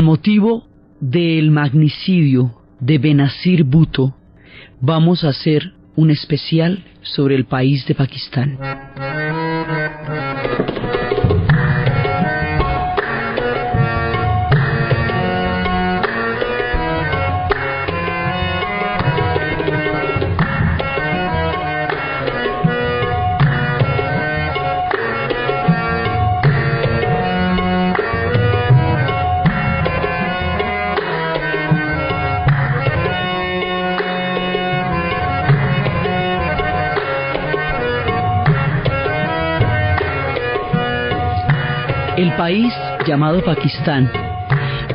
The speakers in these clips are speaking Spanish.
motivo del magnicidio de Benazir Bhutto, vamos a hacer un especial sobre el país de Pakistán. El país llamado Pakistán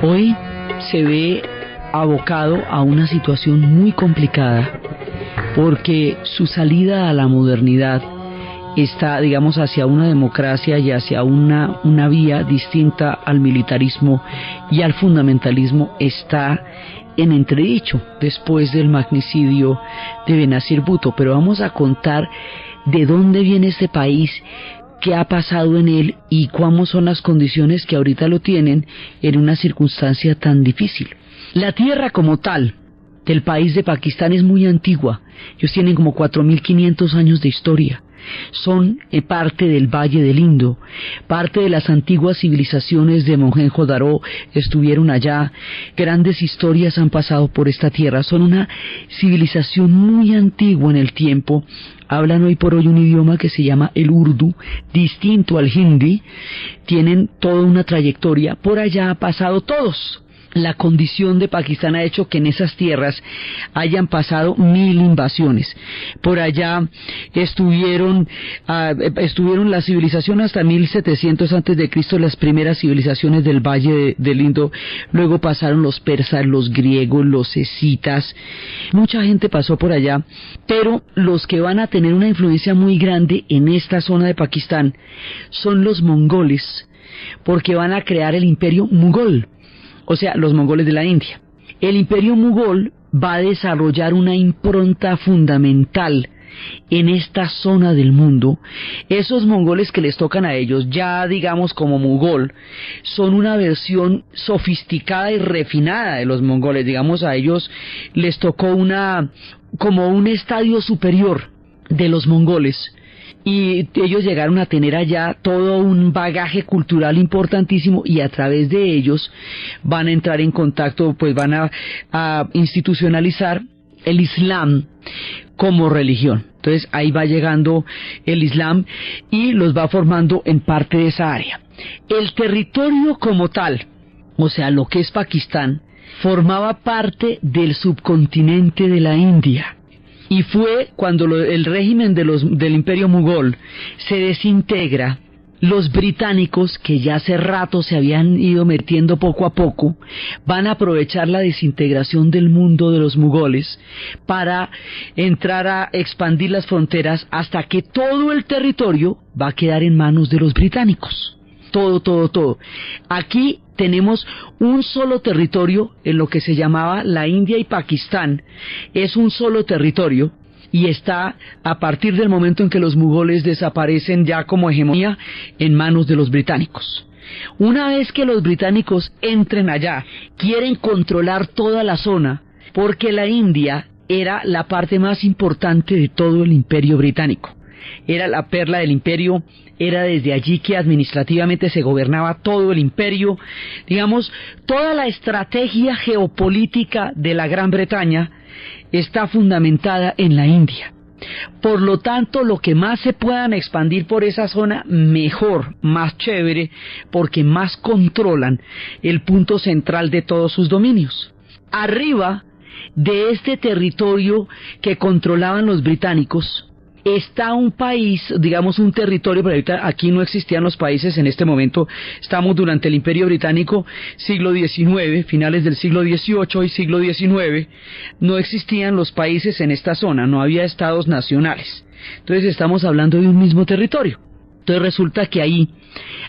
hoy se ve abocado a una situación muy complicada porque su salida a la modernidad está, digamos, hacia una democracia y hacia una vía distinta al militarismo y al fundamentalismo está en entredicho después del magnicidio de Benazir Bhutto. Pero vamos a contar de dónde viene este país, qué ha pasado en él y cómo son las condiciones que ahorita lo tienen en una circunstancia tan difícil. La tierra como tal del país de Pakistán es muy antigua. Ellos tienen como 4.500 años de historia. Son parte del Valle del Indo, parte de las antiguas civilizaciones de Mohenjo-Daro estuvieron allá. Grandes historias han pasado por esta tierra. Son una civilización muy antigua en el tiempo. Hablan hoy por hoy un idioma que se llama el Urdu, distinto al hindi. Tienen toda una trayectoria. Por allá ha pasado todos. La condición de Pakistán ha hecho que en esas tierras hayan pasado 1000 invasiones. Por allá estuvieron la civilización hasta 1700 antes de Cristo, las primeras civilizaciones del Valle del Indo. Luego pasaron los persas, los griegos, los escitas. Mucha gente pasó por allá, pero los que van a tener una influencia muy grande en esta zona de Pakistán son los mongoles, porque van a crear el imperio mogol. O sea, los mongoles de la India. El imperio mogol va a desarrollar una impronta fundamental en esta zona del mundo. Esos mongoles que les tocan a ellos, ya digamos como mogol, son una versión sofisticada y refinada de los mongoles. Digamos, a ellos les tocó como un estadio superior de los mongoles. Y ellos llegaron a tener allá todo un bagaje cultural importantísimo, y a través de ellos van a entrar en contacto, pues van a institucionalizar el Islam como religión. Entonces ahí va llegando el Islam y los va formando en parte de esa área. El territorio como tal, o sea, lo que es Pakistán, formaba parte del subcontinente de la India. Y fue cuando el régimen del imperio mogol se desintegra, los británicos, que ya hace rato se habían ido metiendo poco a poco, van a aprovechar la desintegración del mundo de los mogoles para entrar a expandir las fronteras hasta que todo el territorio va a quedar en manos de los británicos. Todo. Aquí tenemos un solo territorio en lo que se llamaba la India y Pakistán. Es un solo territorio y está, a partir del momento en que los mogoles desaparecen ya como hegemonía, en manos de los británicos. Una vez que los británicos entren allá, quieren controlar toda la zona, porque la India era la parte más importante de todo el imperio británico. Era la perla del imperio, era desde allí que administrativamente se gobernaba todo el imperio. Digamos, toda la estrategia geopolítica de la Gran Bretaña está fundamentada en la India. Por lo tanto, lo que más se puedan expandir por esa zona, mejor, más chévere, porque más controlan el punto central de todos sus dominios. Arriba de este territorio que controlaban los británicos, está un país, digamos un territorio, pero ahorita aquí no existían los países en este momento. Estamos durante el Imperio Británico, siglo XIX, finales del siglo XVIII y siglo XIX, no existían los países en esta zona, no había estados nacionales. Entonces estamos hablando de un mismo territorio. Entonces resulta que ahí,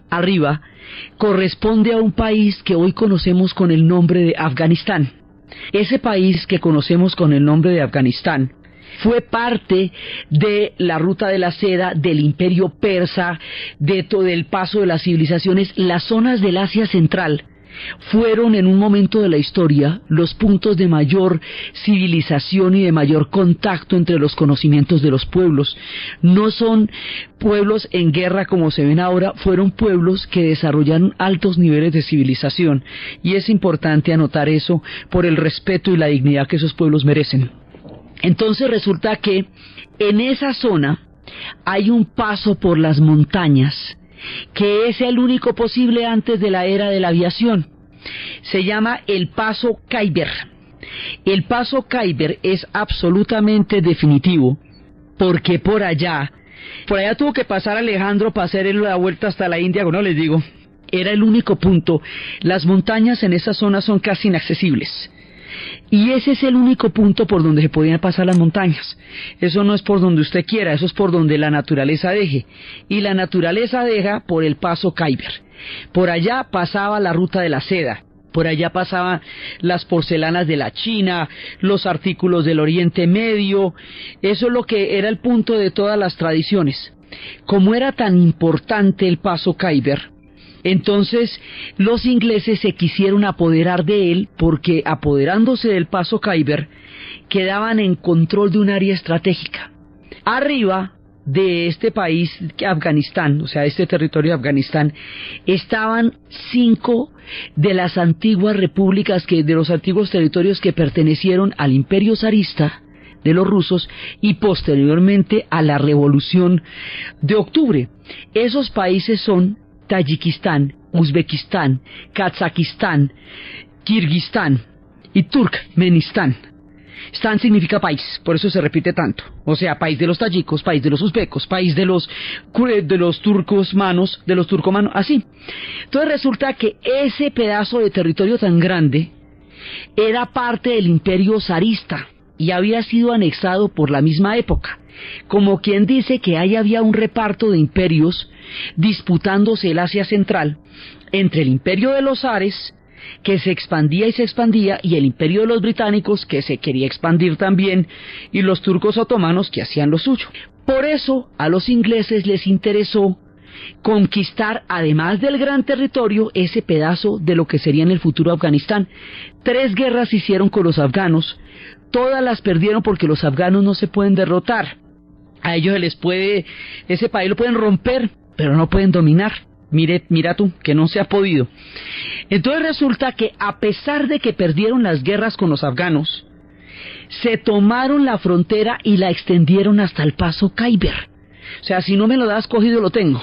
arriba, corresponde a un país que hoy conocemos con el nombre de Afganistán. Ese país que conocemos con el nombre de Afganistán fue parte de la ruta de la seda, del imperio persa, de todo el paso de las civilizaciones. Las zonas del Asia Central fueron en un momento de la historia los puntos de mayor civilización y de mayor contacto entre los conocimientos de los pueblos. No son pueblos en guerra como se ven ahora, fueron pueblos que desarrollaron altos niveles de civilización, y es importante anotar eso por el respeto y la dignidad que esos pueblos merecen. Entonces resulta que en esa zona hay un paso por las montañas que es el único posible antes de la era de la aviación. Se llama el Paso Khyber. El Paso Khyber es absolutamente definitivo, porque por allá tuvo que pasar Alejandro para hacer la vuelta hasta la India, no les digo, era el único punto. Las montañas en esa zona son casi inaccesibles, y ese es el único punto por donde se podían pasar las montañas. Eso no es por donde usted quiera, eso es por donde la naturaleza deje, y la naturaleza deja por el Paso Khyber. Por allá pasaba la ruta de la seda, por allá pasaban las porcelanas de la China, los artículos del Oriente Medio. Eso es lo que era el punto de todas las tradiciones. Como era tan importante el Paso Khyber, entonces los ingleses se quisieron apoderar de él, porque apoderándose del Paso Khyber quedaban en control de un área estratégica. Arriba de este país, Afganistán, o sea, este territorio de Afganistán, estaban 5 de las antiguas repúblicas, de los antiguos territorios que pertenecieron al Imperio zarista de los rusos y posteriormente a la Revolución de Octubre. Esos países son Tayikistán, Uzbekistán, Kazajistán, Kirguistán y Turkmenistán. Stan significa país, por eso se repite tanto. O sea, país de los tayikos, país de los uzbecos, país de los turcomanos, así. Entonces resulta que ese pedazo de territorio tan grande era parte del imperio zarista y había sido anexado por la misma época. Como quien dice que ahí había un reparto de imperios disputándose el Asia Central entre el imperio de los zares, que se expandía y el imperio de los británicos, que se quería expandir también, y los turcos otomanos, que hacían lo suyo. Por eso a los ingleses les interesó conquistar, además del gran territorio, ese pedazo de lo que sería en el futuro Afganistán. 3 guerras hicieron con los afganos, todas las perdieron porque los afganos no se pueden derrotar. A ellos ese país lo pueden romper, pero no pueden dominar. Mira tú, que no se ha podido. Entonces resulta que a pesar de que perdieron las guerras con los afganos, se tomaron la frontera y la extendieron hasta el Paso Khyber. O sea, si no me lo das cogido, lo tengo.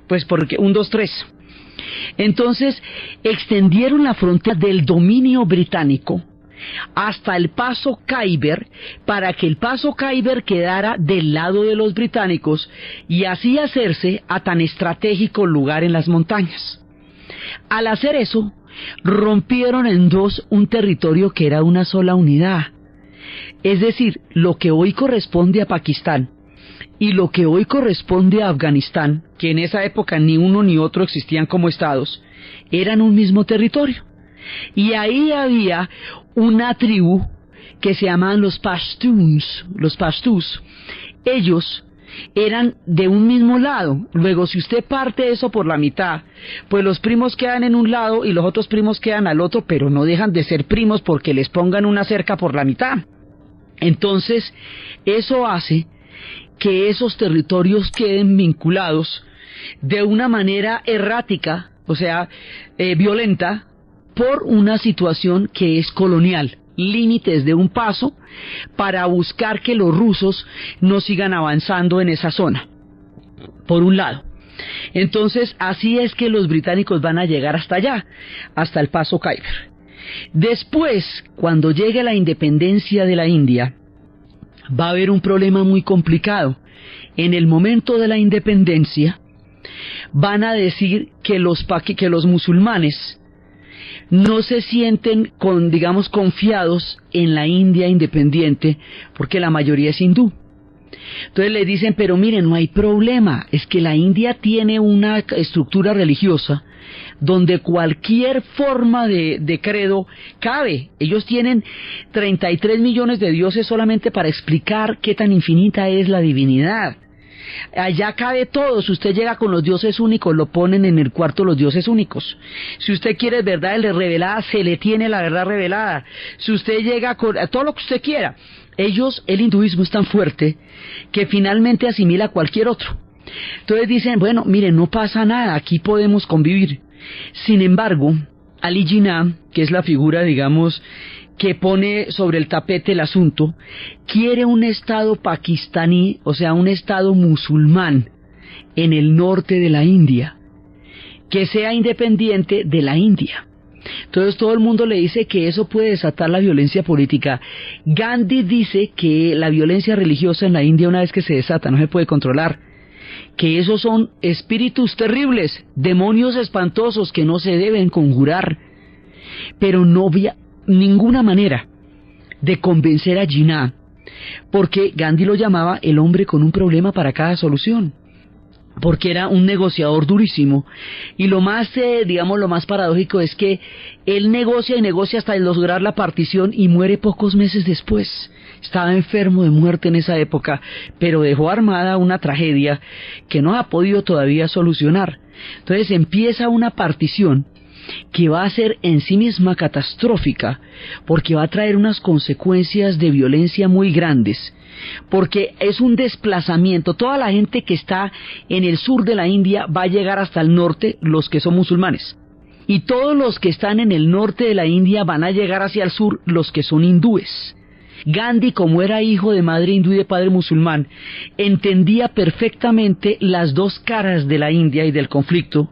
Pues porque 1, 2, 3. Entonces extendieron la frontera del dominio británico hasta el Paso Khyber, para que el Paso Khyber quedara del lado de los británicos y así hacerse a tan estratégico lugar en las montañas. Al hacer eso, rompieron en 2 un territorio que era una sola unidad. Es decir, lo que hoy corresponde a Pakistán y lo que hoy corresponde a Afganistán, que en esa época ni uno ni otro existían como estados, eran un mismo territorio. Y ahí había una tribu que se llamaban los Pashtuns. Ellos eran de un mismo lado. Luego, si usted parte eso por la mitad, pues los primos quedan en un lado y los otros primos quedan al otro, pero no dejan de ser primos porque les pongan una cerca por la mitad. Entonces, eso hace que esos territorios queden vinculados de una manera errática, o sea, violenta, por una situación que es colonial, límites de un paso para buscar que los rusos no sigan avanzando en esa zona, por un lado. Entonces así es que los británicos van a llegar hasta allá, hasta el Paso Khyber. Después, cuando llegue la independencia de la India, va a haber un problema muy complicado. En el momento de la independencia van a decir que los musulmanes no se sienten confiados en la India independiente, porque la mayoría es hindú. Entonces le dicen, pero miren, no hay problema, es que la India tiene una estructura religiosa donde cualquier forma de credo cabe. Ellos tienen 33 millones de dioses solamente para explicar qué tan infinita es la divinidad. Allá cabe todo. Si usted llega con los dioses únicos, lo ponen en el cuarto los dioses únicos. Si usted quiere verdad revelada, se le tiene la verdad revelada. Si usted llega con todo lo que usted quiera. El hinduismo es tan fuerte que finalmente asimila a cualquier otro. Entonces dicen, bueno, miren, no pasa nada, aquí podemos convivir. Sin embargo, Ali Jinnah, que es la figura, digamos, que pone sobre el tapete el asunto, quiere un estado pakistaní, o sea, un estado musulmán en el norte de la India, que sea independiente de la India. Entonces todo el mundo le dice que eso puede desatar la violencia política. Gandhi dice que la violencia religiosa en la India, una vez que se desata, no se puede controlar, que esos son espíritus terribles, demonios espantosos que no se deben conjurar, pero no había ninguna manera de convencer a Jinnah, porque Gandhi lo llamaba el hombre con un problema para cada solución, porque era un negociador durísimo, y lo más, lo más paradójico es que él negocia y negocia hasta lograr la partición y muere pocos meses después. Estaba enfermo de muerte en esa época, pero dejó armada una tragedia que no ha podido todavía solucionar. Entonces empieza una partición que va a ser en sí misma catastrófica, porque va a traer unas consecuencias de violencia muy grandes, porque es un desplazamiento. Toda la gente que está en el sur de la India va a llegar hasta el norte, los que son musulmanes, y todos los que están en el norte de la India van a llegar hacia el sur, los que son hindúes. Gandhi, como era hijo de madre hindú y de padre musulmán, entendía perfectamente las dos caras de la India y del conflicto,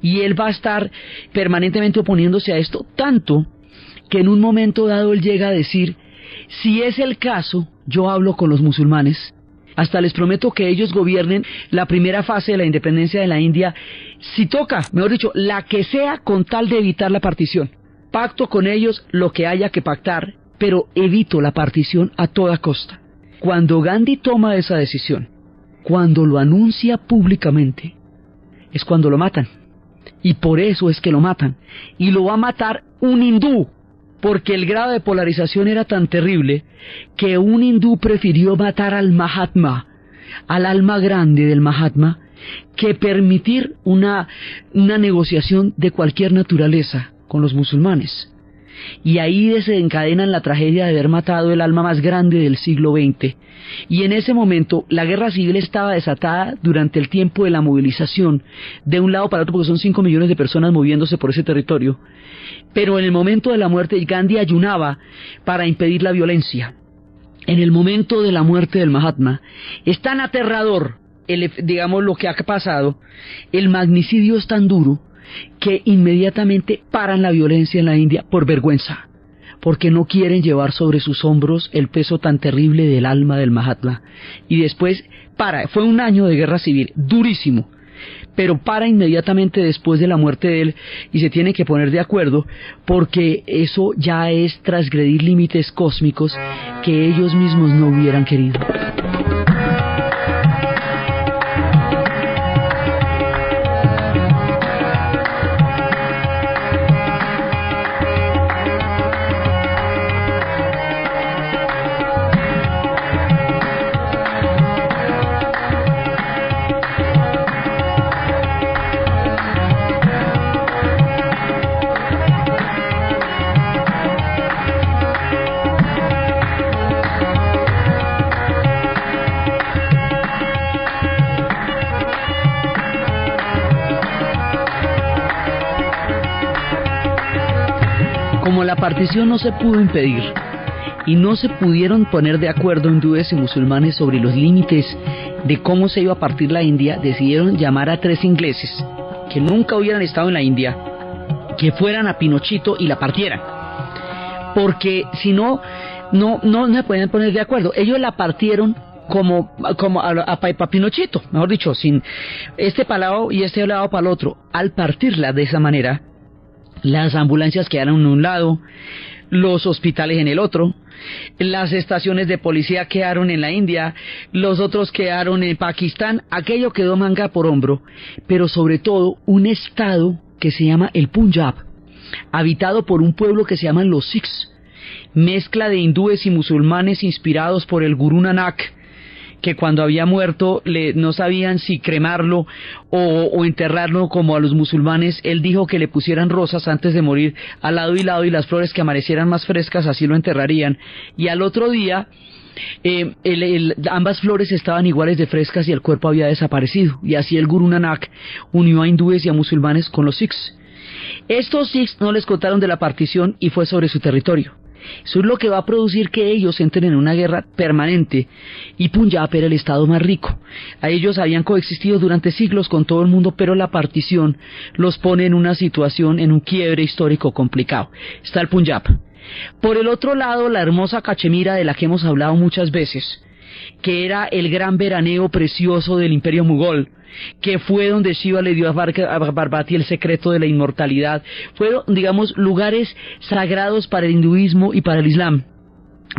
y él va a estar permanentemente oponiéndose a esto, tanto que en un momento dado él llega a decir: si es el caso, yo hablo con los musulmanes, hasta les prometo que ellos gobiernen la primera fase de la independencia de la India, si toca, mejor dicho, la que sea, con tal de evitar la partición. Pacto con ellos lo que haya que pactar, pero evito la partición a toda costa. Cuando Gandhi toma esa decisión, cuando lo anuncia públicamente, es cuando lo matan. Y por eso es que lo matan. Y lo va a matar un hindú, porque el grado de polarización era tan terrible que un hindú prefirió matar al Mahatma, al alma grande del Mahatma, que permitir una negociación de cualquier naturaleza con los musulmanes. Y ahí desencadenan la tragedia de haber matado el alma más grande del siglo XX. Y en ese momento la guerra civil estaba desatada durante el tiempo de la movilización de un lado para otro, porque son 5 millones de personas moviéndose por ese territorio. Pero en el momento de la muerte, Gandhi ayunaba para impedir la violencia. En el momento de la muerte del Mahatma, es tan aterrador, lo que ha pasado, el magnicidio es tan duro, que inmediatamente paran la violencia en la India por vergüenza, porque no quieren llevar sobre sus hombros el peso tan terrible del alma del Mahatma. Y después fue un año de guerra civil durísimo, pero para inmediatamente después de la muerte de él, y se tienen que poner de acuerdo, porque eso ya es transgredir límites cósmicos que ellos mismos no hubieran querido. Como la partición no se pudo impedir y no se pudieron poner de acuerdo hindúes y musulmanes sobre los límites de cómo se iba a partir la India, decidieron llamar a 3 ingleses que nunca hubieran estado en la India, que fueran a Pinochito y la partieran, porque si no se pueden poner de acuerdo. Ellos la partieron como a Pinochito, mejor dicho, sin este para lado y este lado para el otro. Al partirla de esa manera, las ambulancias quedaron en un lado, los hospitales en el otro, las estaciones de policía quedaron en la India, los otros quedaron en Pakistán. Aquello quedó manga por hombro, pero sobre todo un estado que se llama el Punjab, habitado por un pueblo que se llaman los Sikhs, mezcla de hindúes y musulmanes inspirados por el Gurú Nanak, que cuando había muerto no sabían si cremarlo o enterrarlo como a los musulmanes. Él dijo que le pusieran rosas antes de morir al lado y las flores que amanecieran más frescas, así lo enterrarían. Y al otro día ambas flores estaban iguales de frescas y el cuerpo había desaparecido. Y así el Gurú Nanak unió a hindúes y a musulmanes con los Sikhs. Estos Sikhs no les contaron de la partición y fue sobre su territorio. Eso es lo que va a producir que ellos entren en una guerra permanente, y Punjab era el estado más rico. A ellos habían coexistido durante siglos con todo el mundo, pero la partición los pone en una situación, en un quiebre histórico complicado. Está el Punjab. Por el otro lado, la hermosa Cachemira, de la que hemos hablado muchas veces, que era el gran veraneo precioso del Imperio Mogol, que fue donde Shiva le dio a Parvati el secreto de la inmortalidad. Fueron, digamos, lugares sagrados para el hinduismo y para el islam.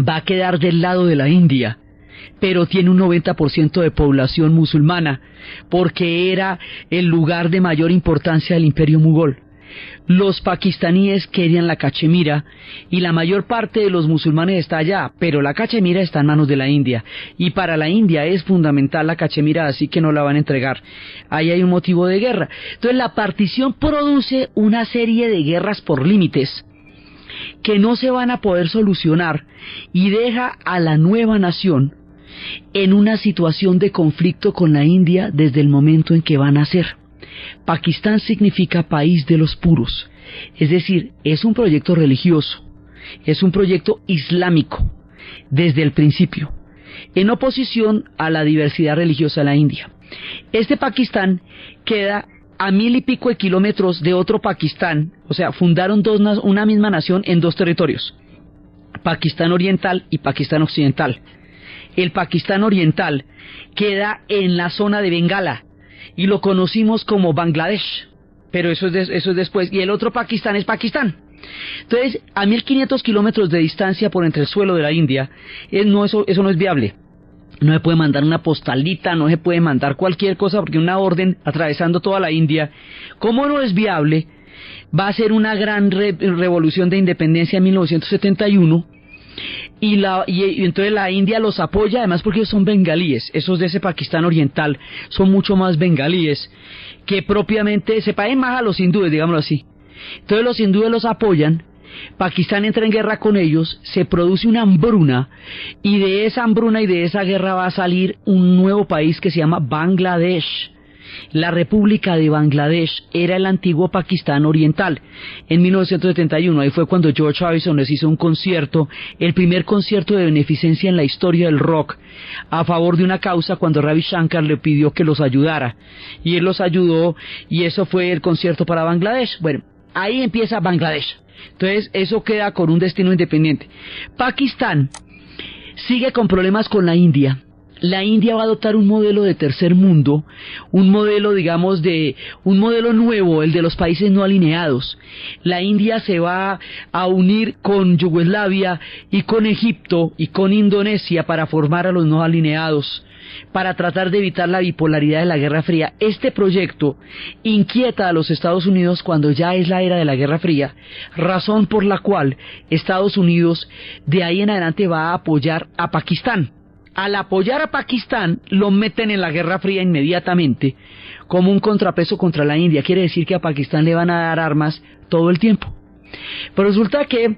Va a quedar del lado de la India, pero tiene un 90% de población musulmana, porque era el lugar de mayor importancia del Imperio Mogol. Los pakistaníes querían la Cachemira y la mayor parte de los musulmanes está allá, pero la Cachemira está en manos de la India, y para la India es fundamental la Cachemira, así que no la van a entregar. Ahí hay un motivo de guerra. Entonces la partición produce una serie de guerras por límites que no se van a poder solucionar, y deja a la nueva nación en una situación de conflicto con la India desde el momento en que van a nacer. Pakistán significa país de los puros, es decir, es un proyecto religioso, es un proyecto islámico desde el principio, en oposición a la diversidad religiosa de la India. Este Pakistán queda a 1000 y pico de kilómetros de otro Pakistán, o sea, fundaron una misma nación en dos territorios, Pakistán Oriental y Pakistán Occidental. El Pakistán Oriental queda en la zona de Bengala, y lo conocimos como Bangladesh, pero eso es después, y el otro Pakistán es Pakistán. Entonces, a 1500 kilómetros de distancia por entre el suelo de la India, eso no es viable. No se puede mandar una postalita, no se puede mandar cualquier cosa, porque una orden atravesando toda la India, como no es viable, va a ser una gran revolución de independencia en 1971, y entonces la India los apoya, además porque ellos son bengalíes. Esos de ese Pakistán Oriental son mucho más bengalíes que propiamente, se parecen más a los hindúes, digámoslo así. Entonces los hindúes los apoyan, Pakistán entra en guerra con ellos, se produce una hambruna, y de esa hambruna y de esa guerra va a salir un nuevo país que se llama Bangladesh. La República de Bangladesh era el antiguo Pakistán Oriental. En 1971, ahí fue cuando George Harrison les hizo un concierto, el primer concierto de beneficencia en la historia del rock, a favor de una causa, cuando Ravi Shankar le pidió que los ayudara. Y él los ayudó, y eso fue el concierto para Bangladesh. Bueno, ahí empieza Bangladesh. Entonces, eso queda con un destino independiente. Pakistán sigue con problemas con la India. La India va a adoptar un modelo de tercer mundo, un modelo, digamos, un modelo nuevo, el de los países no alineados. La India se va a unir con Yugoslavia y con Egipto y con Indonesia para formar a los no alineados, para tratar de evitar la bipolaridad de la Guerra Fría. Este proyecto inquieta a los Estados Unidos cuando ya es la era de la Guerra Fría, razón por la cual Estados Unidos de ahí en adelante va a apoyar a Pakistán. Al apoyar a Pakistán, lo meten en la Guerra Fría inmediatamente como un contrapeso contra la India. Quiere decir que a Pakistán le van a dar armas todo el tiempo. Pero resulta que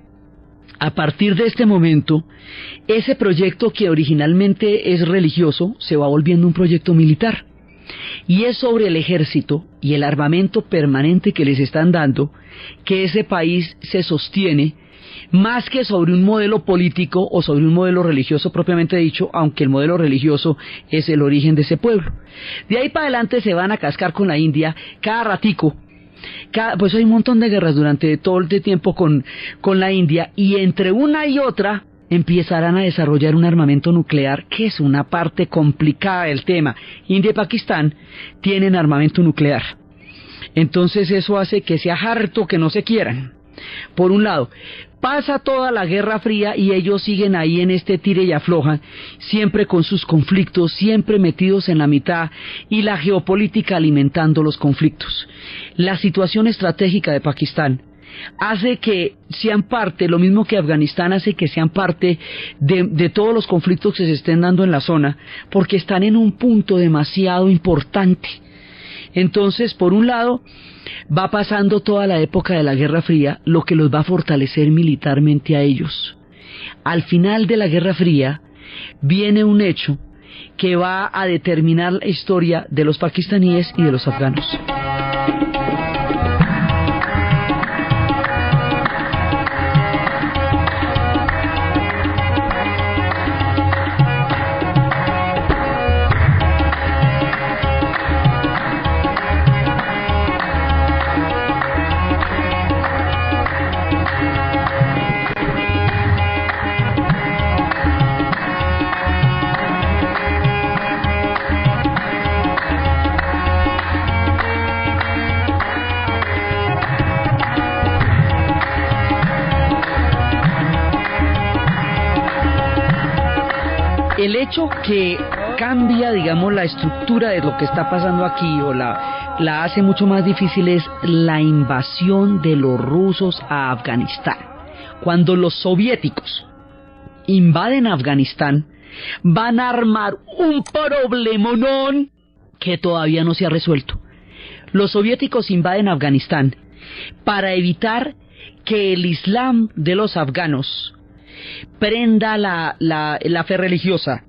a partir de este momento, ese proyecto que originalmente es religioso se va volviendo un proyecto militar. Y es sobre el ejército y el armamento permanente que les están dando que ese país se sostiene, más que sobre un modelo político o sobre un modelo religioso propiamente dicho, aunque el modelo religioso es el origen de ese pueblo. De ahí para adelante se van a cascar con la India cada ratico. Pues hay un montón de guerras durante todo el tiempo con la India, y entre una y otra empezarán a desarrollar un armamento nuclear, que es una parte complicada del tema. India y Pakistán tienen armamento nuclear. Entonces eso hace que sea harto que no se quieran. Por un lado, pasa toda la Guerra Fría y ellos siguen ahí en este tire y afloja, siempre con sus conflictos, siempre metidos en la mitad, y la geopolítica alimentando los conflictos. La situación estratégica de Pakistán hace que sean parte, lo mismo que Afganistán hace que sean parte de todos los conflictos que se estén dando en la zona, porque están en un punto demasiado importante. Entonces, por un lado, va pasando toda la época de la Guerra Fría, lo que los va a fortalecer militarmente a ellos. Al final de la Guerra Fría, viene un hecho que va a determinar la historia de los pakistaníes y de los afganos. El hecho que cambia, digamos, la estructura de lo que está pasando aquí o la hace mucho más difícil es la invasión de los rusos a Afganistán. Cuando los soviéticos invaden Afganistán, van a armar un problemonón que todavía no se ha resuelto. Los soviéticos invaden Afganistán para evitar que el Islam de los afganos prenda la fe religiosa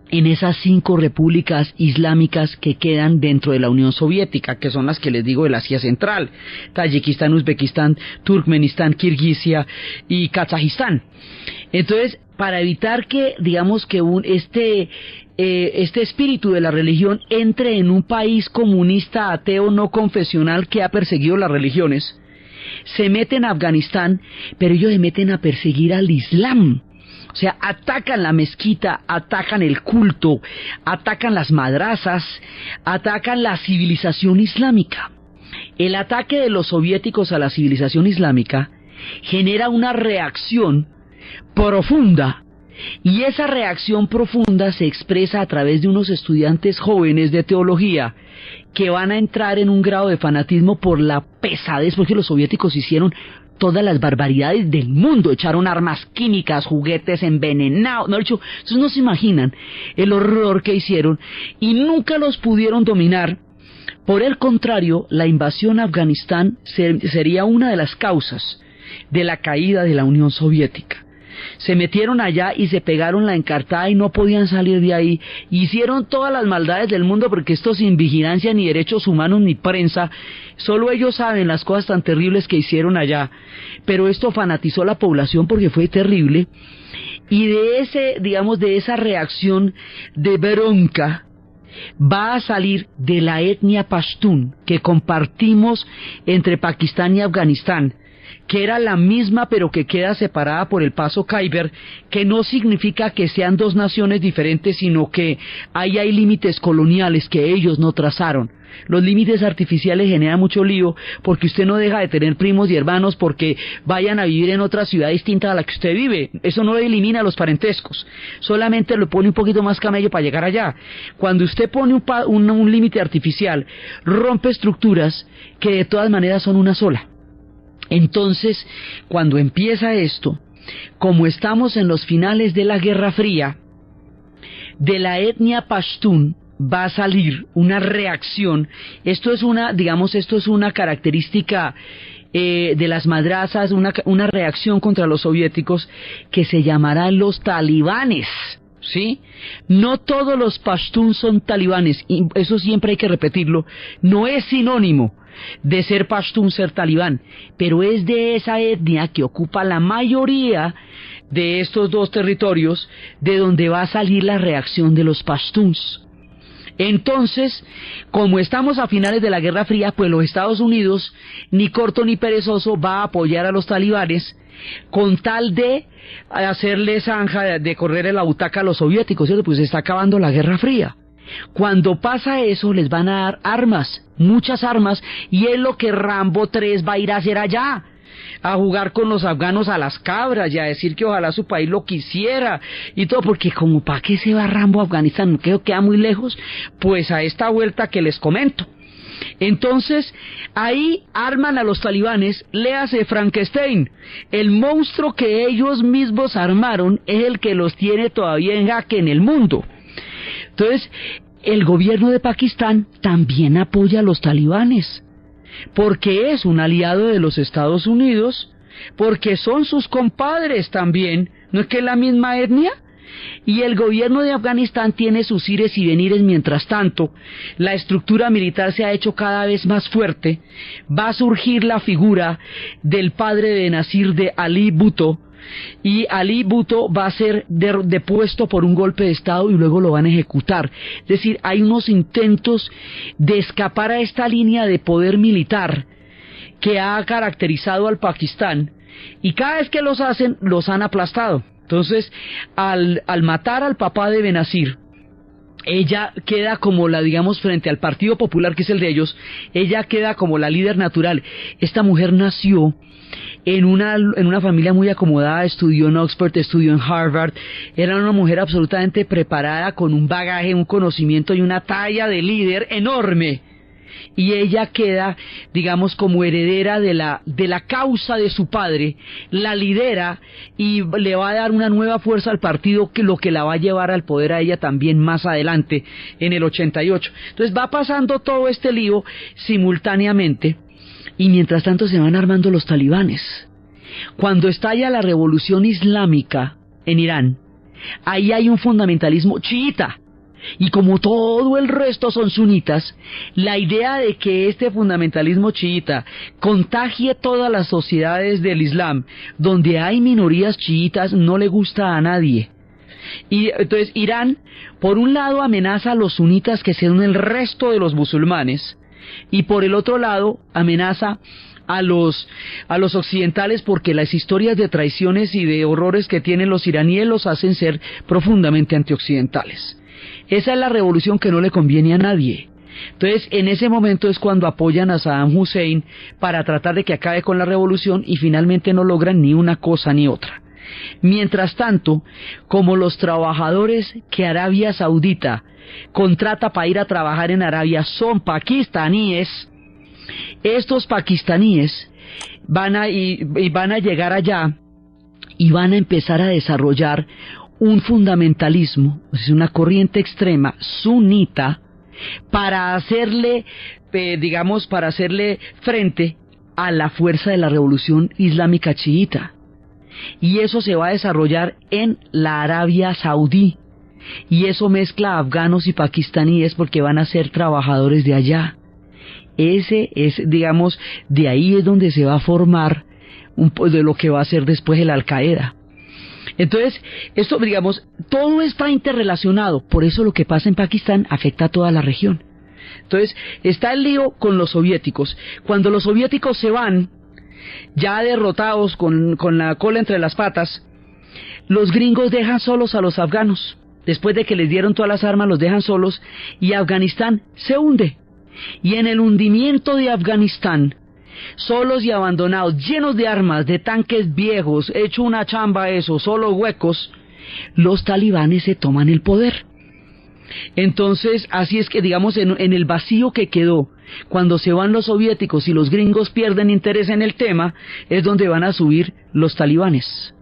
en esas 5 repúblicas islámicas que quedan dentro de la Unión Soviética, que son las que les digo del Asia Central: Tayikistán, Uzbekistán, Turkmenistán, Kirguisia y Kazajistán. Entonces, para evitar que, digamos, que este espíritu de la religión entre en un país comunista, ateo, no confesional que ha perseguido las religiones, se meten a Afganistán, pero ellos se meten a perseguir al Islam. O sea, atacan la mezquita, atacan el culto, atacan las madrazas, atacan la civilización islámica. El ataque de los soviéticos a la civilización islámica genera una reacción profunda, y esa reacción profunda se expresa a través de unos estudiantes jóvenes de teología que van a entrar en un grado de fanatismo por la pesadez, porque los soviéticos hicieron todas las barbaridades del mundo, echaron armas químicas, juguetes envenenados, no, ustedes no se imaginan el horror que hicieron, y nunca los pudieron dominar. Por el contrario, la invasión a Afganistán sería una de las causas de la caída de la Unión Soviética. Se metieron allá y se pegaron la encartada y no podían salir de ahí. Hicieron todas las maldades del mundo, porque esto sin vigilancia, ni derechos humanos, ni prensa, solo ellos saben las cosas tan terribles que hicieron allá. Pero esto fanatizó a la población porque fue terrible, y de esa reacción de bronca va a salir de la etnia pastún que compartimos entre Pakistán y Afganistán, que era la misma pero que queda separada por el paso Khyber, que no significa que sean 2 naciones diferentes, sino que ahí hay límites coloniales que ellos no trazaron. Los límites artificiales generan mucho lío, porque usted no deja de tener primos y hermanos porque vayan a vivir en otra ciudad distinta a la que usted vive. Eso no elimina los parentescos, solamente le pone un poquito más camello para llegar allá. Cuando usted pone un límite artificial, rompe estructuras que de todas maneras son una sola. Entonces, cuando empieza esto, como estamos en los finales de la Guerra Fría, de la etnia pastún va a salir una reacción. Esto es una característica de las madrazas, una reacción contra los soviéticos que se llamarán los talibanes. ¿Sí? No todos los pastún son talibanes, y eso siempre hay que repetirlo. No es sinónimo de ser pastún ser talibán, pero es de esa etnia que ocupa la mayoría de estos 2 territorios, de donde va a salir la reacción de los pastuns. Entonces, como estamos a finales de la Guerra Fría, pues los Estados Unidos, ni corto ni perezoso, va a apoyar a los talibanes con tal de hacerle zanja, de correr en la butaca a los soviéticos, ¿cierto? Pues se está acabando la Guerra Fría. Cuando pasa eso, les van a dar armas, muchas armas, y es lo que Rambo 3 va a ir a hacer allá, a jugar con los afganos a las cabras y a decir que ojalá su país lo quisiera y todo, porque como ¿para qué se va Rambo a Afganistán? ¿No queda muy lejos? Pues a esta vuelta que les comento. Entonces, ahí arman a los talibanes, léase Frankenstein, el monstruo que ellos mismos armaron es el que los tiene todavía en jaque en el mundo. Entonces, el gobierno de Pakistán también apoya a los talibanes, porque es un aliado de los Estados Unidos, porque son sus compadres también, ¿no es que es la misma etnia? Y el gobierno de Afganistán tiene sus ires y venires. Mientras tanto, la estructura militar se ha hecho cada vez más fuerte. Va a surgir la figura del padre de Benazir, de Ali Bhutto, y Ali Bhutto va a ser depuesto por un golpe de estado y luego lo van a ejecutar. Es decir, hay unos intentos de escapar a esta línea de poder militar que ha caracterizado al Pakistán, y cada vez que los hacen, los han aplastado. Entonces, al matar al papá de Benazir, ella queda como la, digamos, frente al Partido Popular, que es el de ellos, ella queda como la líder natural. Esta mujer nació en una familia muy acomodada, estudió en Oxford, estudió en Harvard, era una mujer absolutamente preparada, con un bagaje, un conocimiento y una talla de líder enorme. Y ella queda, digamos, como heredera de la causa de su padre, la lidera y le va a dar una nueva fuerza al partido, que lo que la va a llevar al poder a ella también más adelante, en el 88. Entonces va pasando todo este lío simultáneamente, y mientras tanto se van armando los talibanes. Cuando estalla la revolución islámica en Irán, ahí hay un fundamentalismo chiita. Y como todo el resto son sunitas, la idea de que este fundamentalismo chiita contagie todas las sociedades del Islam, donde hay minorías chiitas, no le gusta a nadie. Y entonces Irán, por un lado, amenaza a los sunitas, que son el resto de los musulmanes, y por el otro lado amenaza a los occidentales, porque las historias de traiciones y de horrores que tienen los iraníes los hacen ser profundamente antioccidentales. Esa es la revolución que no le conviene a nadie. Entonces, en ese momento es cuando apoyan a Saddam Hussein para tratar de que acabe con la revolución, y finalmente no logran ni una cosa ni otra. Mientras tanto, como los trabajadores que Arabia Saudita contrata para ir a trabajar en Arabia son pakistaníes, estos pakistaníes van a llegar allá y van a empezar a desarrollar un fundamentalismo, es una corriente extrema sunita, para hacerle, para hacerle frente a la fuerza de la revolución islámica chiita. Y eso se va a desarrollar en la Arabia Saudí, y eso mezcla afganos y pakistaníes, porque van a ser trabajadores de allá. Ese es, digamos, de ahí es donde se va a formar de lo que va a ser después el Al-Qaeda. Entonces, esto, digamos, todo está interrelacionado. Por eso lo que pasa en Pakistán afecta a toda la región. Entonces, está el lío con los soviéticos. Cuando los soviéticos se van, ya derrotados con la cola entre las patas, los gringos dejan solos a los afganos. Después de que les dieron todas las armas, los dejan solos, y Afganistán se hunde. Y en el hundimiento de Afganistán, solos y abandonados, llenos de armas, de tanques viejos, hecho una chamba eso, solo huecos, los talibanes se toman el poder. Entonces, así es que, digamos, en el vacío que quedó, cuando se van los soviéticos y los gringos pierden interés en el tema, es donde van a subir los talibanes.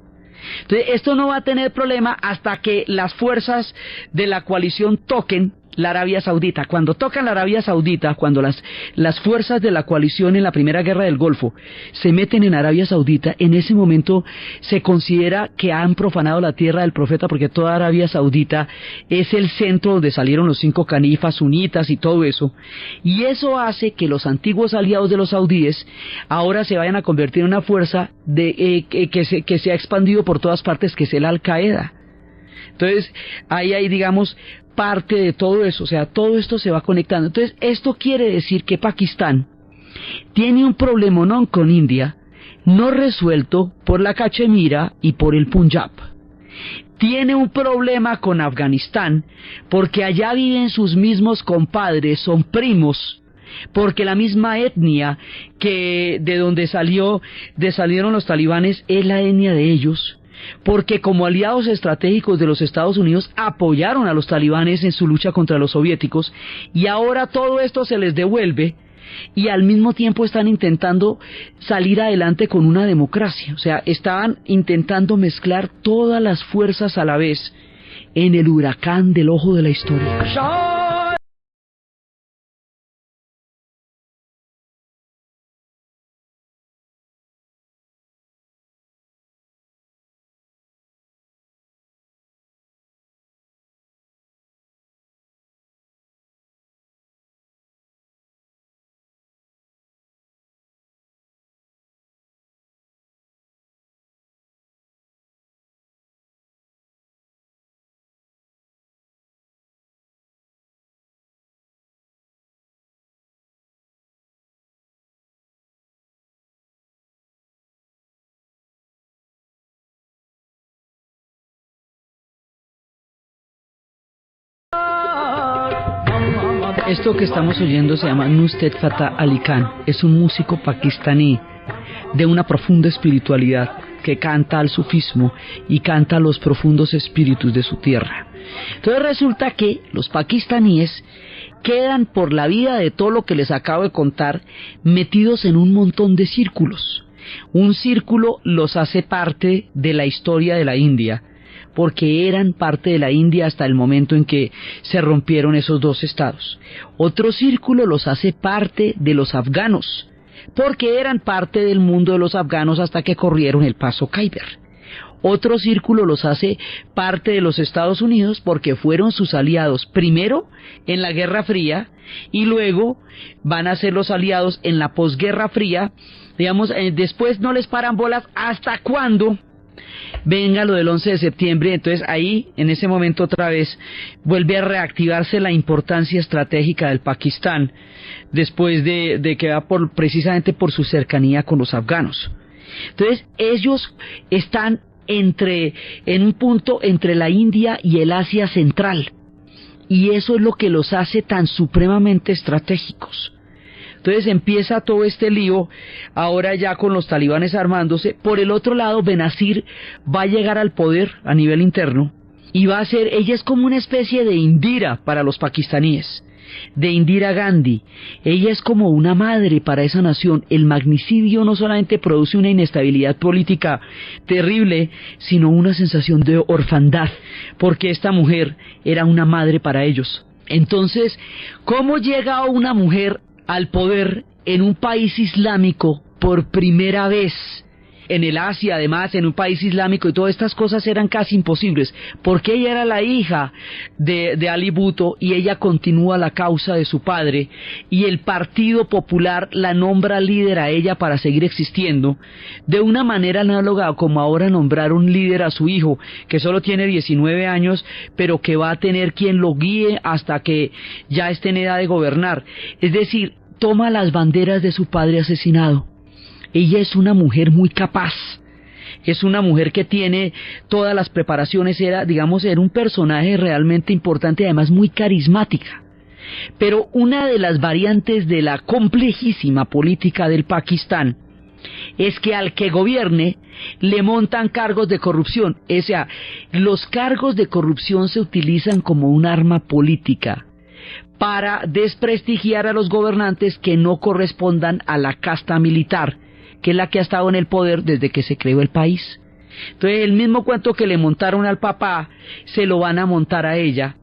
Entonces, esto no va a tener problema hasta que las fuerzas de la coalición toquen la Arabia Saudita. Cuando tocan la Arabia Saudita, cuando las fuerzas de la coalición en la primera guerra del Golfo se meten en Arabia Saudita, en ese momento se considera que han profanado la tierra del profeta, porque toda Arabia Saudita es el centro donde salieron los 5 califas sunitas y todo eso, y eso hace que los antiguos aliados de los saudíes ahora se vayan a convertir en una fuerza que se ha expandido por todas partes, que es el Al-Qaeda. Entonces, ahí hay, digamos, parte de todo eso, o sea, todo esto se va conectando. Entonces, esto quiere decir que Pakistán tiene un problemonón con India, no resuelto por la Cachemira y por el Punjab. Tiene un problema con Afganistán, porque allá viven sus mismos compadres, son primos, porque la misma etnia que de donde salieron los talibanes es la etnia de ellos. porque como aliados estratégicos de los Estados Unidos apoyaron a los talibanes en su lucha contra los soviéticos, y ahora todo esto se les devuelve, y al mismo tiempo están intentando salir adelante con una democracia. O sea, estaban intentando mezclar todas las fuerzas a la vez en el huracán del ojo de la historia. Esto que estamos oyendo se llama Nusrat Fateh Ali Khan. Es un músico pakistaní de una profunda espiritualidad que canta al sufismo y canta los profundos espíritus de su tierra. Entonces resulta que los pakistaníes quedan por la vida de todo lo que les acabo de contar metidos en un montón de círculos. Un círculo los hace parte de la historia de la India, porque eran parte de la India hasta el momento en que se rompieron esos dos estados. Otro círculo los hace parte de los afganos, porque eran parte del mundo de los afganos hasta que corrieron el paso Khyber. Otro círculo los hace parte de los Estados Unidos porque fueron sus aliados primero en la Guerra Fría y luego van a ser los aliados en la posguerra fría. Digamos, después no les paran bolas hasta cuando venga lo del 11 de septiembre, entonces ahí, en ese momento otra vez, vuelve a reactivarse la importancia estratégica del Pakistán, después de que va precisamente por su cercanía con los afganos. Entonces, ellos están en un punto entre la India y el Asia Central, y eso es lo que los hace tan supremamente estratégicos. Entonces empieza todo este lío, ahora ya con los talibanes armándose. Por el otro lado, Benazir va a llegar al poder a nivel interno y va a ser, ella es como una especie de Indira para los pakistaníes, de Indira Gandhi. Ella es como una madre para esa nación. El magnicidio no solamente produce una inestabilidad política terrible, sino una sensación de orfandad, porque esta mujer era una madre para ellos. Entonces, ¿cómo llega una mujer al poder en un país islámico por primera vez? En el Asia, además, en un país islámico, y todas estas cosas eran casi imposibles, porque ella era la hija de Ali Bhutto y ella continúa la causa de su padre, y el Partido Popular la nombra líder a ella para seguir existiendo, de una manera análoga como ahora nombrar un líder a su hijo, que solo tiene 19 años, pero que va a tener quien lo guíe hasta que ya esté en edad de gobernar. Es decir, toma las banderas de su padre asesinado. Ella es una mujer muy capaz, es una mujer que tiene todas las preparaciones, era un personaje realmente importante, además muy carismática. Pero una de las variantes de la complejísima política del Pakistán es que al que gobierne le montan cargos de corrupción. O sea, los cargos de corrupción se utilizan como un arma política para desprestigiar a los gobernantes que no correspondan a la casta militar, que es la que ha estado en el poder desde que se creó el país. Entonces el mismo cuento que le montaron al papá, se lo van a montar a ella,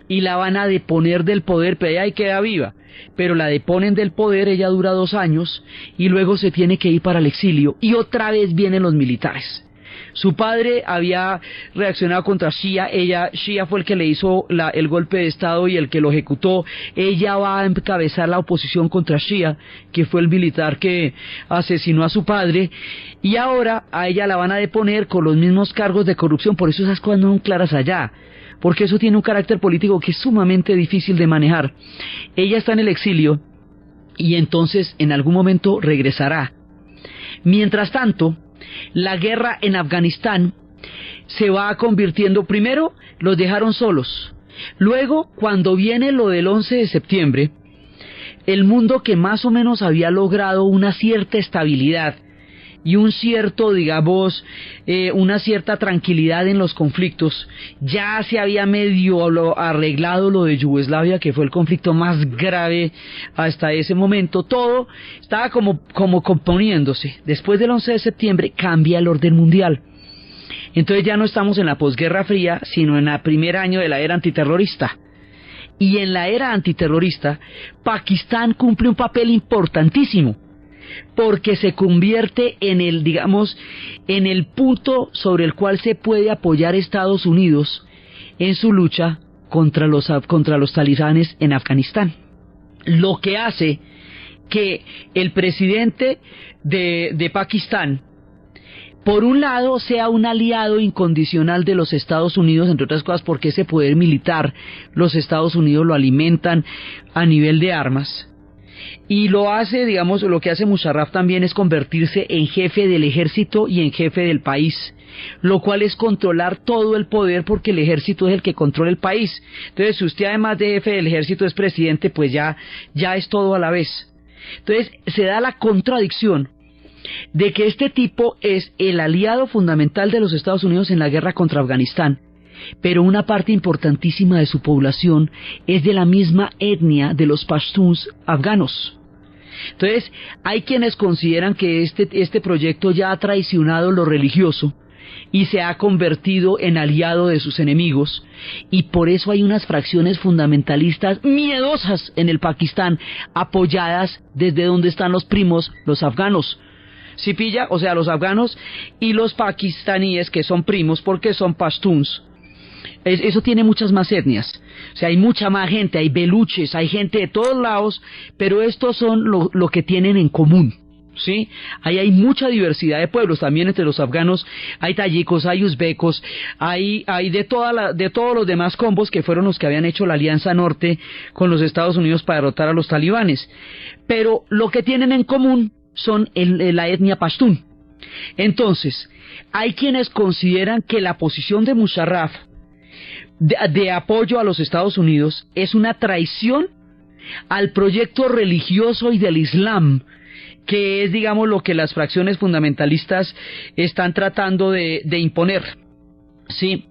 y la van a deponer del poder, pero ella ahí queda viva, pero la deponen del poder, ella dura 2 años, y luego se tiene que ir para el exilio, y otra vez vienen los militares. Su padre había reaccionado contra Shia, Shia fue el que le hizo el golpe de estado y el que lo ejecutó. Ella va a encabezar la oposición contra Shia, que fue el militar que asesinó a su padre, y ahora a ella la van a deponer con los mismos cargos de corrupción. Por eso esas cosas no son claras allá, porque eso tiene un carácter político que es sumamente difícil de manejar. Ella está en el exilio y entonces en algún momento regresará. Mientras tanto, la guerra en Afganistán se va convirtiendo, primero los dejaron solos, luego cuando viene lo del 11 de septiembre, el mundo que más o menos había logrado una cierta estabilidad y un cierto, digamos, una cierta tranquilidad en los conflictos. Ya se había medio arreglado lo de Yugoslavia, que fue el conflicto más grave hasta ese momento. Todo estaba como componiéndose. Después del 11 de septiembre cambia el orden mundial. Entonces ya no estamos en la posguerra fría, sino en el primer año de la era antiterrorista. Y en la era antiterrorista, Pakistán cumple un papel importantísimo, porque se convierte en el, digamos, en el punto sobre el cual se puede apoyar Estados Unidos en su lucha contra los talibanes en Afganistán. Lo que hace que el presidente de Pakistán, por un lado, sea un aliado incondicional de los Estados Unidos, entre otras cosas porque ese poder militar los Estados Unidos lo alimentan a nivel de armas, y lo hace, digamos, lo que hace Musharraf también es convertirse en jefe del ejército y en jefe del país, lo cual es controlar todo el poder, porque el ejército es el que controla el país. Entonces, si usted además de jefe del ejército es presidente, pues ya es todo a la vez. Entonces, se da la contradicción de que este tipo es el aliado fundamental de los Estados Unidos en la guerra contra Afganistán, pero una parte importantísima de su población es de la misma etnia de los pashtuns afganos. Entonces, hay quienes consideran que este proyecto ya ha traicionado lo religioso y se ha convertido en aliado de sus enemigos, y por eso hay unas fracciones fundamentalistas miedosas en el Pakistán, apoyadas desde donde están los primos, los afganos. ¿Sí pilla? O sea, los afganos y los pakistaníes, que son primos porque son pashtuns. Eso tiene muchas más etnias. O sea, hay mucha más gente, hay beluches, hay gente de todos lados, pero estos son lo que tienen en común, ¿sí? Ahí hay mucha diversidad de pueblos también entre los afganos. Hay tayikos, hay uzbecos, hay de todos los demás combos que fueron los que habían hecho la Alianza Norte con los Estados Unidos para derrotar a los talibanes. Pero lo que tienen en común son la etnia pashtun. Entonces, hay quienes consideran que la posición de Musharraf de apoyo a los Estados Unidos es una traición al proyecto religioso y del Islam, que es, digamos, lo que las fracciones fundamentalistas están tratando de imponer, ¿sí?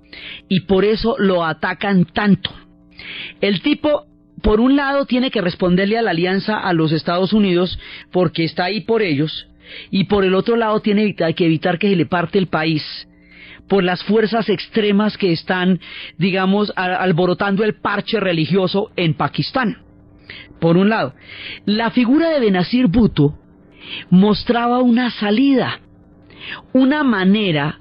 Y por eso lo atacan tanto. El tipo, por un lado, tiene que responderle a la alianza a los Estados Unidos porque está ahí por ellos, y por el otro lado tiene que evitar que se le parte el país por las fuerzas extremas que están, digamos, alborotando el parche religioso en Pakistán. Por un lado, la figura de Benazir Bhutto mostraba una salida, una manera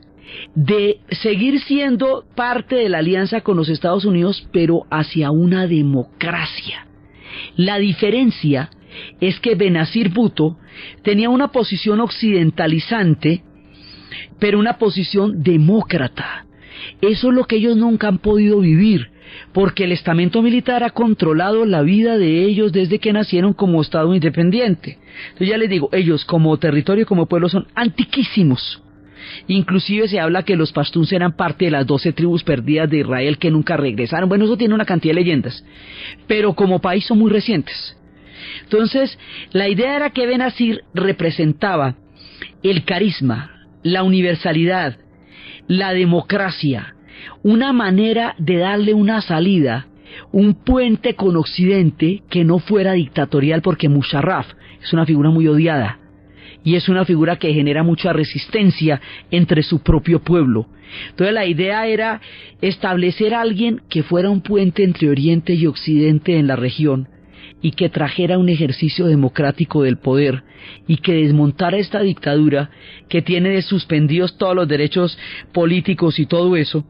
de seguir siendo parte de la alianza con los Estados Unidos, pero hacia una democracia. La diferencia es que Benazir Bhutto tenía una posición occidentalizante, pero una posición demócrata. Eso es lo que ellos nunca han podido vivir, porque el estamento militar ha controlado la vida de ellos desde que nacieron como Estado independiente. Entonces ya les digo, ellos como territorio y como pueblo son antiquísimos. Inclusive se habla que los pashtuns eran parte de las 12 tribus perdidas de Israel que nunca regresaron. Bueno, eso tiene una cantidad de leyendas, pero como país son muy recientes. Entonces, la idea era que Benazir representaba el carisma, la universalidad, la democracia, una manera de darle una salida, un puente con Occidente que no fuera dictatorial, porque Musharraf es una figura muy odiada y es una figura que genera mucha resistencia entre su propio pueblo. Entonces la idea era establecer a alguien que fuera un puente entre Oriente y Occidente en la región, y que trajera un ejercicio democrático del poder, y que desmontara esta dictadura que tiene suspendidos todos los derechos políticos y todo eso.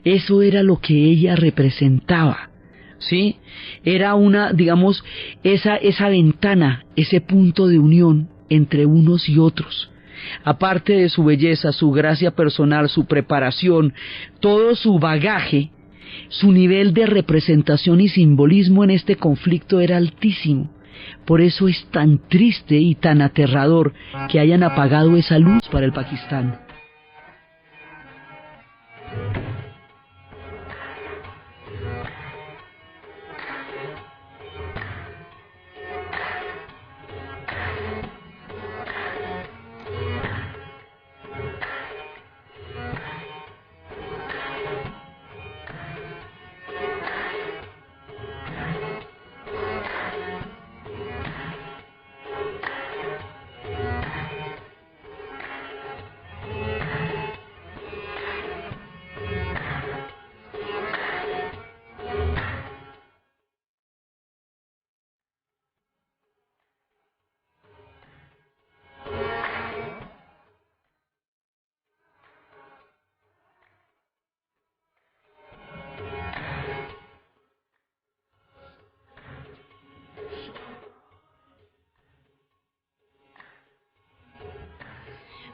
Eso era lo que ella representaba, ¿sí? Era una, digamos, esa ventana, ese punto de unión entre unos y otros. Aparte de su belleza, su gracia personal, su preparación, todo su bagaje, su nivel de representación y simbolismo en este conflicto era altísimo. Por eso es tan triste y tan aterrador que hayan apagado esa luz para el Pakistán.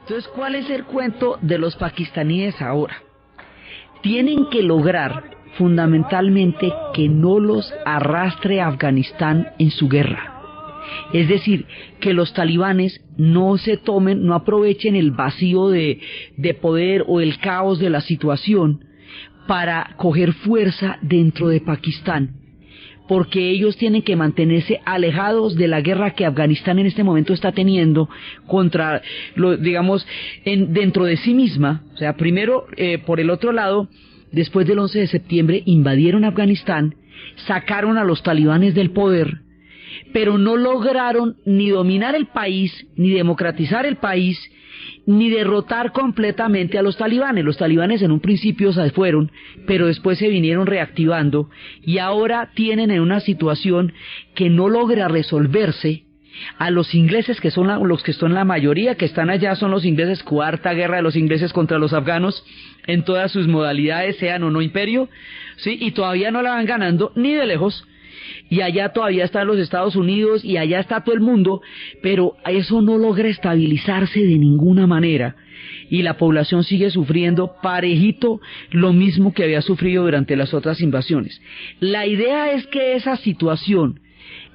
Entonces, ¿cuál es el cuento de los pakistaníes ahora? Tienen que lograr fundamentalmente que no los arrastre a Afganistán en su guerra. Es decir, que los talibanes no aprovechen el vacío de poder o el caos de la situación para coger fuerza dentro de Pakistán, porque ellos tienen que mantenerse alejados de la guerra que Afganistán en este momento está teniendo contra, dentro de sí misma. O sea, primero, por el otro lado, después del 11 de septiembre invadieron Afganistán, sacaron a los talibanes del poder, pero no lograron ni dominar el país, ni democratizar el país, ni derrotar completamente a los talibanes. Los talibanes en un principio se fueron, pero después se vinieron reactivando y ahora tienen en una situación que no logra resolverse. A los ingleses, que son los que son la mayoría que están allá, son los ingleses, cuarta guerra de los ingleses contra los afganos en todas sus modalidades, sean o no imperio, ¿sí? Y todavía no la van ganando ni de lejos. Y allá todavía están los Estados Unidos y allá está todo el mundo, pero eso no logra estabilizarse de ninguna manera y la población sigue sufriendo parejito lo mismo que había sufrido durante las otras invasiones. La idea es que esa situación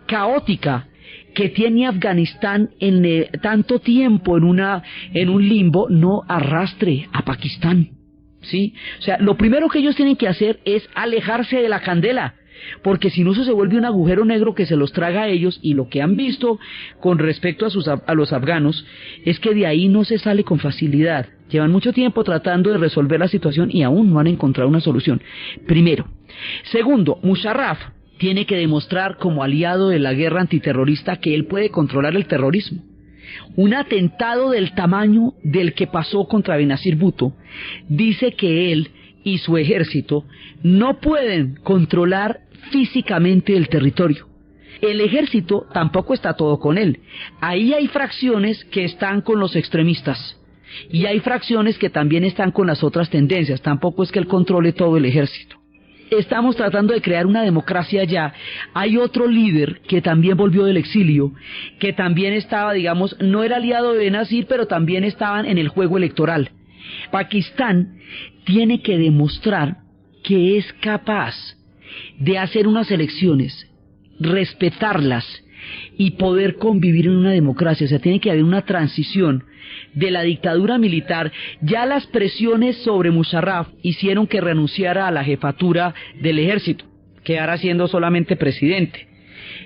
caótica que tiene Afganistán en tanto tiempo en un limbo no arrastre a Pakistán, ¿sí? O sea, lo primero que ellos tienen que hacer es alejarse de la candela, porque si no eso se vuelve un agujero negro que se los traga a ellos, y lo que han visto con respecto a los afganos es que de ahí no se sale con facilidad. Llevan mucho tiempo tratando de resolver la situación y aún no han encontrado una solución. Primero. Segundo, Musharraf tiene que demostrar como aliado de la guerra antiterrorista que él puede controlar el terrorismo. Un atentado del tamaño del que pasó contra Benazir Bhutto dice que él y su ejército no pueden controlar físicamente el territorio. El ejército tampoco está todo con él. Ahí hay fracciones que están con los extremistas y hay fracciones que también están con las otras tendencias. Tampoco es que él controle todo el ejército. Estamos tratando de crear una democracia allá. Hay otro líder que también volvió del exilio, que también estaba, no era aliado de Benazir, pero también estaban en el juego electoral. Pakistán tiene que demostrar que es capaz de hacer unas elecciones, respetarlas y poder convivir en una democracia. O sea, tiene que haber una transición de la dictadura militar. Ya las presiones sobre Musharraf hicieron que renunciara a la jefatura del ejército, quedara siendo solamente presidente.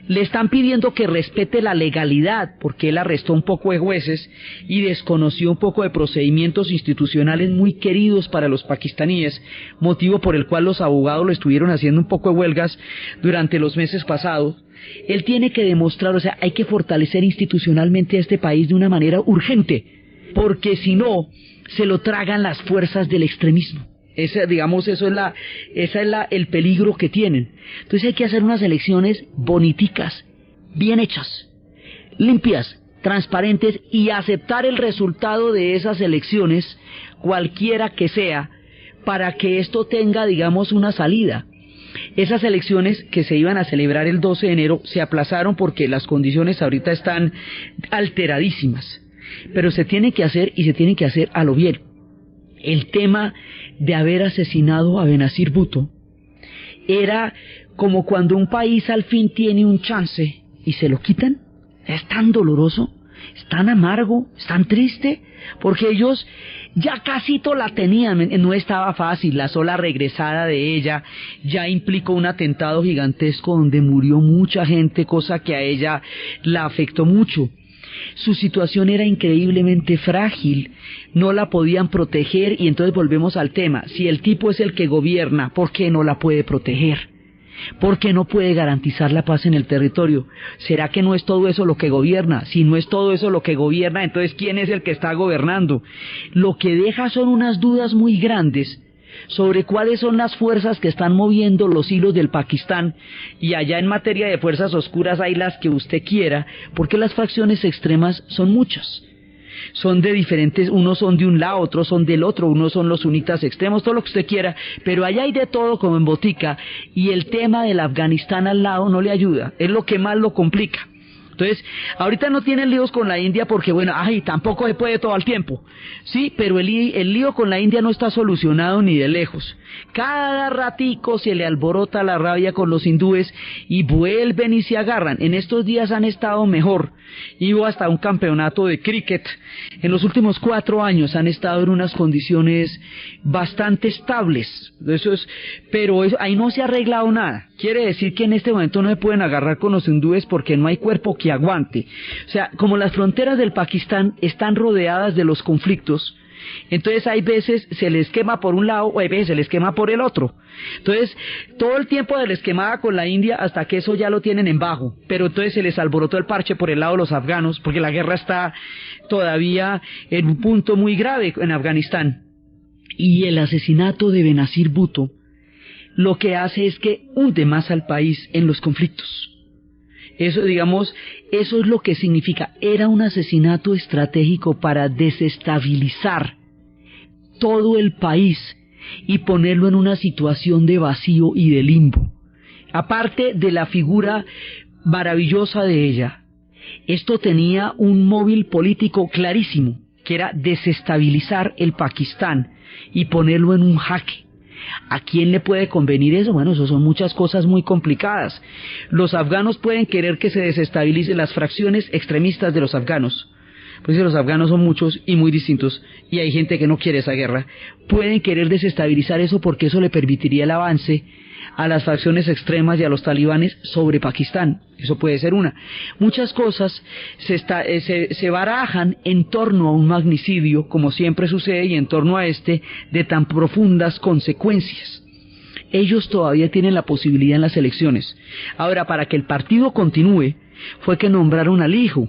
Le están pidiendo que respete la legalidad, porque él arrestó un poco de jueces y desconoció un poco de procedimientos institucionales muy queridos para los pakistaníes, motivo por el cual los abogados lo estuvieron haciendo un poco de huelgas durante los meses pasados. Él tiene que demostrar, hay que fortalecer institucionalmente a este país de una manera urgente, porque si no, se lo tragan las fuerzas del extremismo. Ese es el peligro que tienen. Entonces hay que hacer unas elecciones boniticas, bien hechas, limpias, transparentes, y aceptar el resultado de esas elecciones, cualquiera que sea, para que esto tenga, una salida. Esas elecciones que se iban a celebrar el 12 de enero se aplazaron porque las condiciones ahorita están alteradísimas. Pero se tiene que hacer, y se tiene que hacer a lo bien. El tema de haber asesinado a Benazir Bhutto era como cuando un país al fin tiene un chance y se lo quitan. Es tan doloroso, es tan amargo, es tan triste, porque ellos ya casito la tenían. No estaba fácil, la sola regresada de ella ya implicó un atentado gigantesco donde murió mucha gente, cosa que a ella la afectó mucho. Su situación era increíblemente frágil, no la podían proteger, y entonces volvemos al tema: si el tipo es el que gobierna, ¿por qué no la puede proteger? ¿Por qué no puede garantizar la paz en el territorio? ¿Será que no es todo eso lo que gobierna? Si no es todo eso lo que gobierna, entonces ¿quién es el que está gobernando? Lo que deja son unas dudas muy grandes sobre cuáles son las fuerzas que están moviendo los hilos del Pakistán, y allá en materia de fuerzas oscuras hay las que usted quiera, porque las facciones extremas son muchas. Son de diferentes, unos son de un lado, otros son del otro, unos son los sunitas extremos, todo lo que usted quiera, pero allá hay de todo como en botica, y el tema del Afganistán al lado no le ayuda, es lo que más lo complica. Entonces, ahorita no tienen líos con la India porque, bueno, tampoco se puede todo al tiempo. Sí, pero el lío con la India no está solucionado ni de lejos. Cada ratico se le alborota la rabia con los hindúes y vuelven y se agarran. En estos días han estado mejor. Hubo hasta un campeonato de cricket. En los últimos 4 años han estado en unas condiciones bastante estables. Pero ahí no se ha arreglado nada. Quiere decir que en este momento no se pueden agarrar con los hindúes porque no hay cuerpo que aguante. O sea, como las fronteras del Pakistán están rodeadas de los conflictos, entonces hay veces se les quema por un lado o hay veces se les quema por el otro. Entonces todo el tiempo se les quemaba con la India hasta que eso ya lo tienen en bajo, pero entonces se les alborotó el parche por el lado de los afganos porque la guerra está todavía en un punto muy grave en Afganistán. Y el asesinato de Benazir Bhutto lo que hace es que hunde más al país en los conflictos. Eso, digamos, eso es lo que significa. Era un asesinato estratégico para desestabilizar todo el país y ponerlo en una situación de vacío y de limbo. Aparte de la figura maravillosa de ella, esto tenía un móvil político clarísimo, que era desestabilizar el Pakistán y ponerlo en un jaque. ¿A quién le puede convenir eso? Bueno, eso son muchas cosas muy complicadas. Los afganos pueden querer que se desestabilicen las fracciones extremistas de los afganos. Pues los afganos son muchos y muy distintos, y hay gente que no quiere esa guerra. Pueden querer desestabilizar eso porque eso le permitiría el avance a las facciones extremas y a los talibanes sobre Pakistán. Eso puede ser una. Muchas cosas se barajan en torno a un magnicidio, como siempre sucede, y en torno a de tan profundas consecuencias. Ellos todavía tienen la posibilidad en las elecciones. Ahora, para que el partido continúe, fue que nombraron al hijo,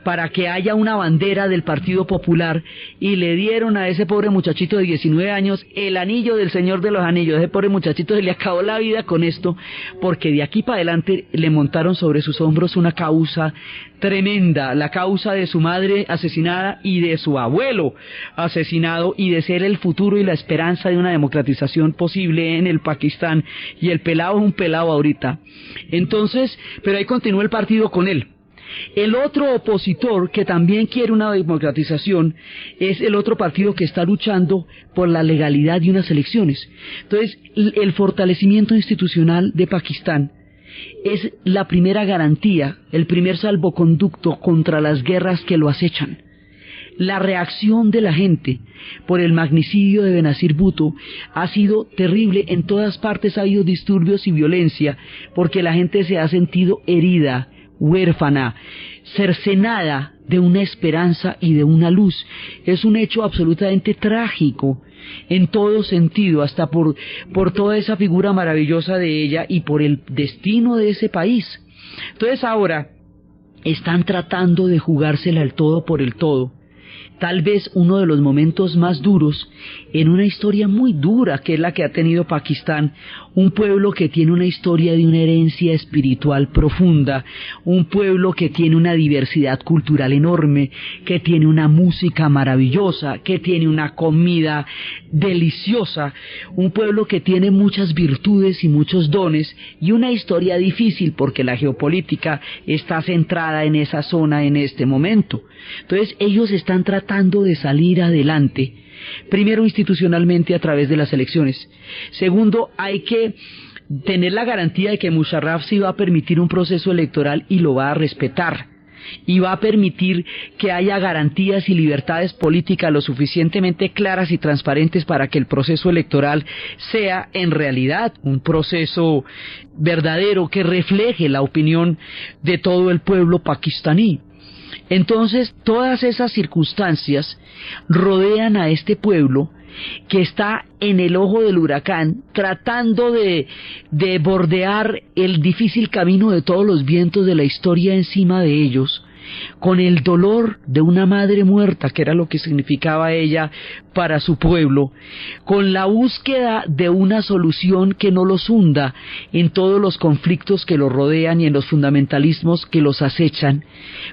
para que haya una bandera del Partido Popular, y le dieron a ese pobre muchachito de 19 años el anillo del Señor de los Anillos. Ese pobre muchachito se le acabó la vida con esto, porque de aquí para adelante le montaron sobre sus hombros una causa tremenda, la causa de su madre asesinada y de su abuelo asesinado, y de ser el futuro y la esperanza de una democratización posible en el Pakistán, y el pelado es un pelado ahorita. Entonces, pero ahí continúa el partido con él. El otro opositor que también quiere una democratización es el otro partido que está luchando por la legalidad de unas elecciones. Entonces, el fortalecimiento institucional de Pakistán es la primera garantía, el primer salvoconducto contra las guerras que lo acechan. La reacción de la gente por el magnicidio de Benazir Bhutto ha sido terrible. En todas partes ha habido disturbios y violencia porque la gente se ha sentido herida, huérfana, cercenada de una esperanza y de una luz. Es un hecho absolutamente trágico en todo sentido, hasta por toda esa figura maravillosa de ella y por el destino de ese país. Entonces ahora están tratando de jugársela el todo por el todo. Tal vez uno de los momentos más duros en una historia muy dura que es la que ha tenido Pakistán, un pueblo que tiene una historia de una herencia espiritual profunda, un pueblo que tiene una diversidad cultural enorme, que tiene una música maravillosa, que tiene una comida deliciosa, un pueblo que tiene muchas virtudes y muchos dones, y una historia difícil porque la geopolítica está centrada en esa zona en este momento. Entonces ellos están tratando de salir adelante, primero institucionalmente a través de las elecciones. Segundo, hay que tener la garantía de que Musharraf sí va a permitir un proceso electoral y lo va a respetar, y va a permitir que haya garantías y libertades políticas lo suficientemente claras y transparentes para que el proceso electoral sea en realidad un proceso verdadero que refleje la opinión de todo el pueblo pakistaní. Entonces, todas esas circunstancias rodean a este pueblo que está en el ojo del huracán, tratando de bordear el difícil camino de todos los vientos de la historia encima de ellos, con el dolor de una madre muerta, que era lo que significaba ella para su pueblo, con la búsqueda de una solución que no los hunda en todos los conflictos que los rodean y en los fundamentalismos que los acechan,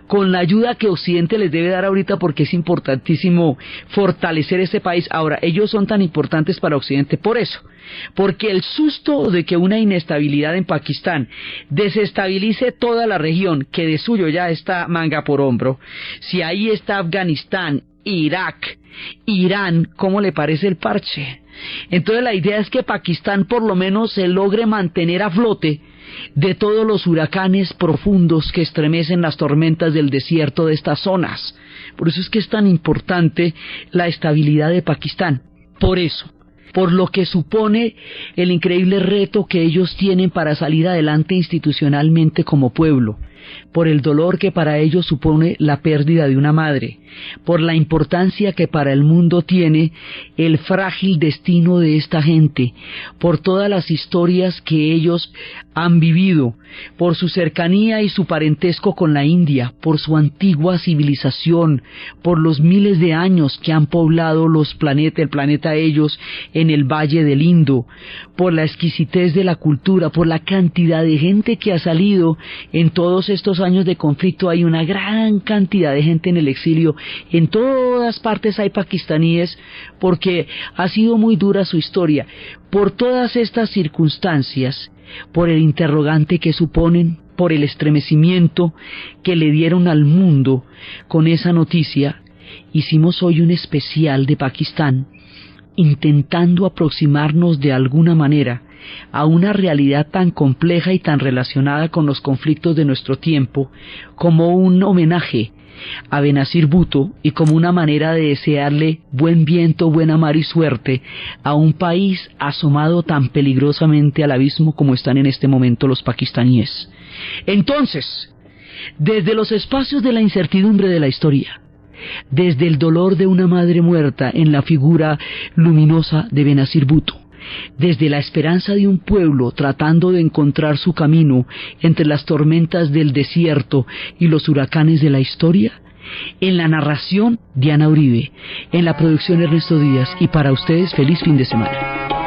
con la ayuda que Occidente les debe dar ahorita, porque es importantísimo fortalecer ese país. Ahora, ellos son tan importantes para Occidente por eso, porque el susto de que una inestabilidad en Pakistán desestabilice toda la región, que de suyo ya está manga por hombro, si ahí está Afganistán, Irak, Irán, ¿cómo le parece el parche? Entonces la idea es que Pakistán por lo menos se logre mantener a flote de todos los huracanes profundos que estremecen las tormentas del desierto de estas zonas. Por eso es que es tan importante la estabilidad de Pakistán. Por eso, por lo que supone el increíble reto que ellos tienen para salir adelante institucionalmente como pueblo, por el dolor que para ellos supone la pérdida de una madre, por la importancia que para el mundo tiene el frágil destino de esta gente, por todas las historias que ellos han vivido, por su cercanía y su parentesco con la India, por su antigua civilización, por los miles de años que han poblado el planeta ellos en el Valle del Indo, por la exquisitez de la cultura, por la cantidad de gente que ha salido en todos estos años de conflicto. Hay una gran cantidad de gente en el exilio, en todas partes hay pakistaníes, porque ha sido muy dura su historia. Por todas estas circunstancias, por el interrogante que suponen, por el estremecimiento que le dieron al mundo con esa noticia, hicimos hoy un especial de Pakistán, intentando aproximarnos de alguna manera a una realidad tan compleja y tan relacionada con los conflictos de nuestro tiempo, como un homenaje a Benazir Bhutto y como una manera de desearle buen viento, buena mar y suerte a un país asomado tan peligrosamente al abismo como están en este momento los pakistaníes. Entonces, desde los espacios de la incertidumbre de la historia, desde el dolor de una madre muerta en la figura luminosa de Benazir Bhutto, desde la esperanza de un pueblo tratando de encontrar su camino entre las tormentas del desierto y los huracanes de la historia, en la narración Diana Uribe, en la producción Ernesto Díaz, y para ustedes feliz fin de semana.